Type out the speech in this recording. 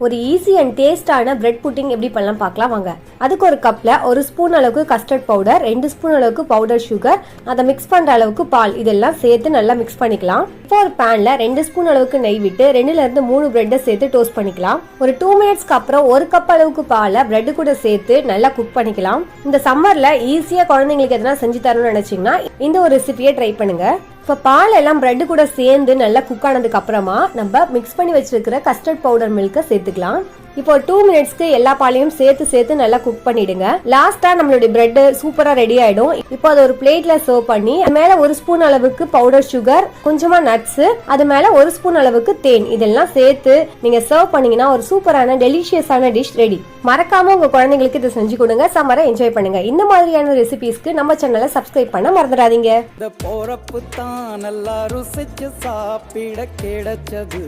ஒரு easy and டேஸ்டான bread pudding எப்படி பண்ணலாம் பார்க்கலாம் வாங்க. அதுக்கு ஒரு கப்ல 1 ஸ்பூன் அளவுக்கு கஸ்டர்ட் பவுடர், 2 ஸ்பூன் அளவுக்கு பவுடர் சுகர், அதை மிக்ஸ் பண்ற அளவுக்கு பால் இதெல்லாம் சேர்த்து நல்லா மிக்ஸ் பண்ணிக்கலாம். இப்போ ஒரு பேன்ல 2 ஸ்பூன் அளவுக்கு நெய் விட்டு 2ல இருந்து 3 பிரெட்டை சேர்த்து டோஸ்ட் பண்ணிக்கலாம். ஒரு 2 மினிட்ஸ்க்கு அப்புறம் 1 கப் அளவுக்கு பாலை பிரெட் கூட சேர்த்து நல்லா குக் பண்ணிக்கலாம். இந்த சம்மர்ல ஈஸியா குழந்தைங்களுக்கு எதனா செஞ்சு தரணும்னு நினைச்சீங்கன்னா இந்த ஒரு ரெசிபியை ட்ரை பண்ணுங்க. இப்போ பால் எல்லாம் பிரெட் கூட சேர்ந்து நல்லா குக் ஆனதுக்கு அப்புறமா நம்ம மிக்ஸ் பண்ணி வச்சிருக்கிற கஸ்டர்ட் பவுடர் மில்கை சேர்த்துக்கலாம். இப்போ 2 மினிட்ஸ்க்கு எல்லா பாலையும் சேர்த்து நல்லா குக் பண்ணிடுங்க. லாஸ்டா நம்மளுடைய பிரெட் சூப்பரா ரெடி ஆயிடும். இப்போ அதை ஒரு பிளேட்ல சர்வ் பண்ணி மேல 1 ஸ்பூன் அளவுக்கு பவுடர் சுகர், கொஞ்சமா நட்ஸ், அது மேல 1 ஸ்பூன் அளவுக்கு தேன் இதெல்லாம் சேர்த்து நீங்க சர்வ் பண்ணீங்கன்னா ஒரு சூப்பரான டெலிஷியஸான டிஷ் ரெடி. மறக்காம உங்க குழந்தைங்களுக்கு இதை செஞ்சு கொடுங்க. சம்மரை என்ஜாய் பண்ணுங்க. இந்த மாதிரியான ரெசிபிஸ்க்கு நம்ம சேனலை சப்ஸ்கிரைப் பண்ண மறந்துடாதீங்க. போறப்பு தான் நல்லா ருசிச்சு சாப்பிட கிடைச்சது.